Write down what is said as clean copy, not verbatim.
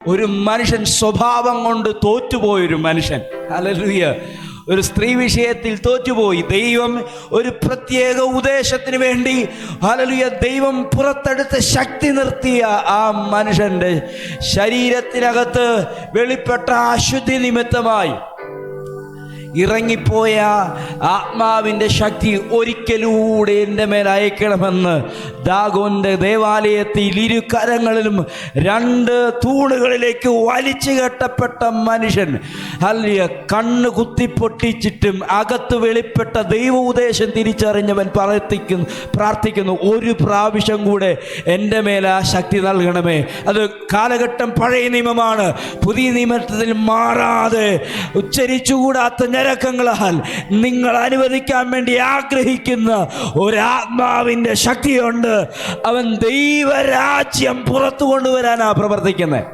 ഒരു മനുഷ്യൻ സ്വഭാവം കൊണ്ട് തോറ്റുപോയൊരു മനുഷ്യൻ, ഹല്ലേലൂയ, ഒരു സ്ത്രീ വിഷയത്തിൽ തോറ്റുപോയി. ദൈവം ഒരു പ്രത്യേക ഉദ്ദേശത്തിന് വേണ്ടി, ഹല്ലേലൂയ, ദൈവം പുറത്തെടുത്ത് ശക്തി നിർത്തിയ ആ മനുഷ്യൻ്റെ ശരീരത്തിനകത്ത് വെളിപ്പെട്ട അശുദ്ധി നിമിത്തമായി ഇറങ്ങിപ്പോയ ആത്മാവിൻ്റെ ശക്തി ഒരിക്കലൂടെ എൻ്റെ മേൽ അയക്കണമെന്ന് ദാഗോന്റെ ദേവാലയത്തിൽ ഇരുകരങ്ങളിലും 2 തൂണുകളിലേക്ക് വലിച്ചു കെട്ടപ്പെട്ട മനുഷ്യൻ, ഹല്ലേലൂയ, കണ്ണ് കുത്തിപ്പൊട്ടിച്ചിട്ടും അകത്ത് വെളിപ്പെട്ട ദൈവ ഉദ്ദേശം തിരിച്ചറിഞ്ഞവൻ പ്രാർത്ഥിക്കുന്നു, ഒരു പ്രാവശ്യം കൂടെ എൻ്റെ മേൽ ആ ശക്തി നൽകണമേ. അത് കാലഘട്ടം പഴയ നിയമമാണ്, പുതിയ നിയമത്തിൽ മാറാതെ ഉച്ചരിച്ചുകൂടാത്ത ഞരക്കങ്ങളാൽ നിങ്ങൾ അനുവദിക്കാൻ വേണ്ടി ആഗ്രഹിക്കുന്ന ഒരാത്മാവിൻ്റെ ശക്തിയുണ്ട്. അവൻ ദൈവരാജ്യം പുറത്തു കൊണ്ടുവരാനാ പ്രവർത്തിക്കുന്നത്.